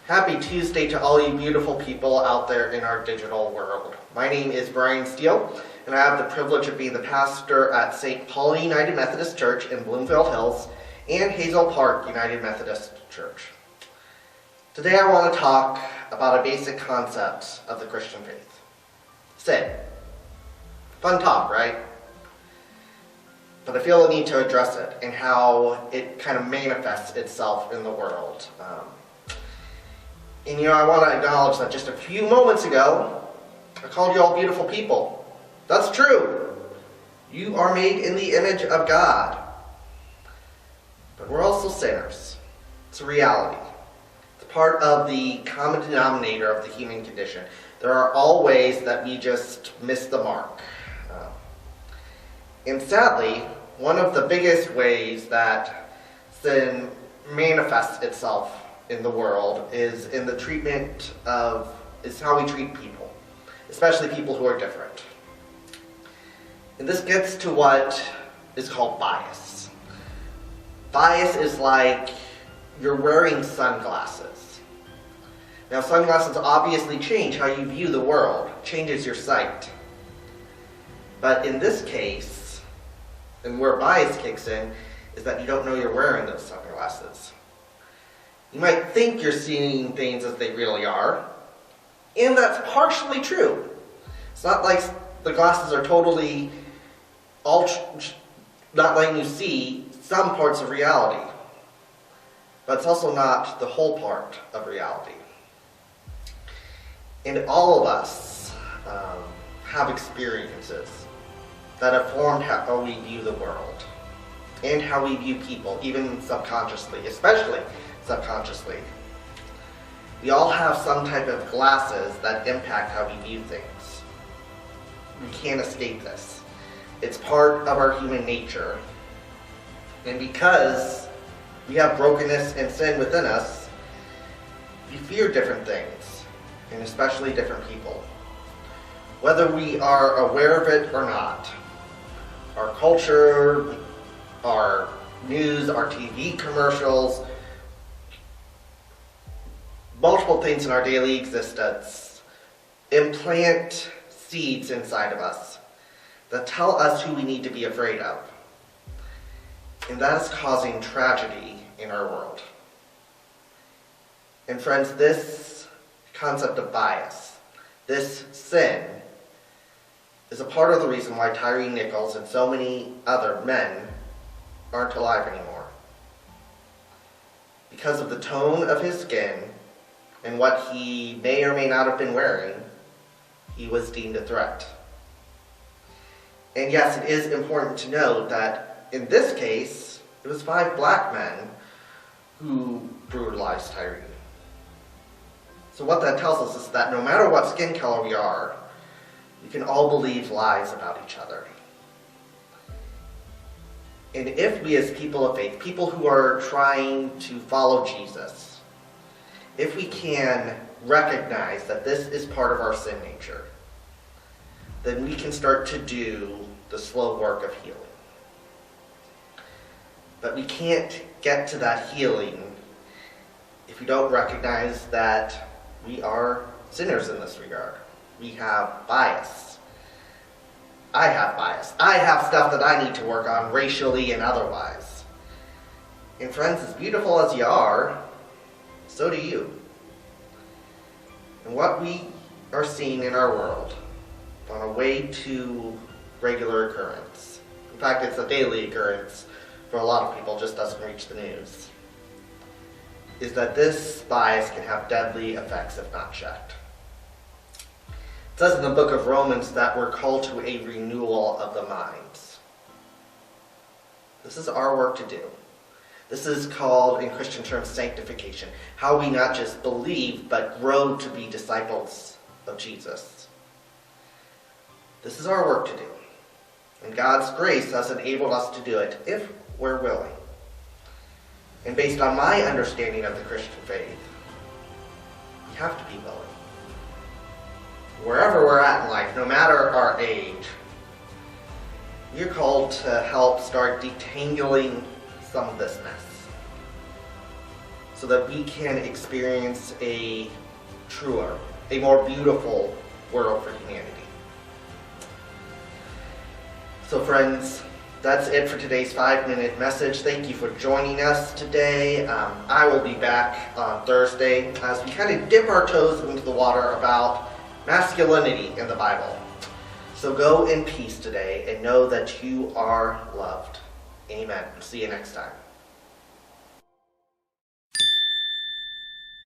Happy Tuesday to all you beautiful people out there in our digital world. My name is Brian Steele, and I have the privilege of being the pastor at St. Paul United Methodist Church in Bloomfield Hills and Hazel Park United Methodist Church. Today I want to talk about a basic concept of the Christian faith. Sin. Fun talk, right? But I feel the need to address it and how it kind of manifests itself in the world. And I want to acknowledge that just a few moments ago, I called you all beautiful people. That's true. You are made in the image of God. But we're also sinners. It's a reality. It's part of the common denominator of the human condition. There are all ways that we just miss the mark. And sadly, one of the biggest ways that sin manifests itself in the world is in the treatment is how we treat people, especially people who are different. And this gets to what is called bias. Bias is like you're wearing sunglasses. Now, sunglasses obviously change how you view the world, changes your sight. But in this case, and where bias kicks in, is that you don't know you're wearing those sunglasses. You might think you're seeing things as they really are, and that's partially true. It's not like the glasses are totally not letting you see some parts of reality, but it's also not the whole part of reality. And all of us have experiences that have formed how we view the world and how we view people, even subconsciously, especially subconsciously. We all have some type of glasses that impact how we view things. We can't escape this. It's part of our human nature. And because we have brokenness and sin within us, we fear different things, and especially different people. Whether we are aware of it or not, our culture, our news, our TV commercials, multiple things in our daily existence implant seeds inside of us that tell us who we need to be afraid of. And that is causing tragedy in our world. And friends, this concept of bias, this sin, is a part of the reason why Tyre Nichols and so many other men aren't alive anymore. Because of the tone of his skin and what he may or may not have been wearing, he was deemed a threat. And yes, it is important to note that in this case, it was 5 black men who brutalized Tyre. So what that tells us is that no matter what skin color we are, we can all believe lies about each other. And if we as people of faith, people who are trying to follow Jesus, if we can recognize that this is part of our sin nature, then we can start to do the slow work of healing. But we can't get to that healing if we don't recognize that we are sinners in this regard. We have bias. I have bias. I have stuff that I need to work on racially and otherwise. And friends, as beautiful as you are, so do you. And what we are seeing in our world on a way to regular occurrence, in fact it's a daily occurrence for a lot of people, just doesn't reach the news, is that this bias can have deadly effects if not checked. It says in the book of Romans that we're called to a renewal of the minds. This is our work to do. This is called, in Christian terms, sanctification. How we not just believe, but grow to be disciples of Jesus. This is our work to do. And God's grace has enabled us to do it if we're willing. And based on my understanding of the Christian faith, we have to be willing. Wherever we're at in life, no matter our age, you're called to help start detangling some of this mess. so that we can experience a truer, a more beautiful world for humanity. So friends, that's it for today's 5-minute message. Thank you for joining us today. I will be back on Thursday as we kind of dip our toes into the water about masculinity in the Bible. So go in peace today and know that you are loved. Amen. See you next time.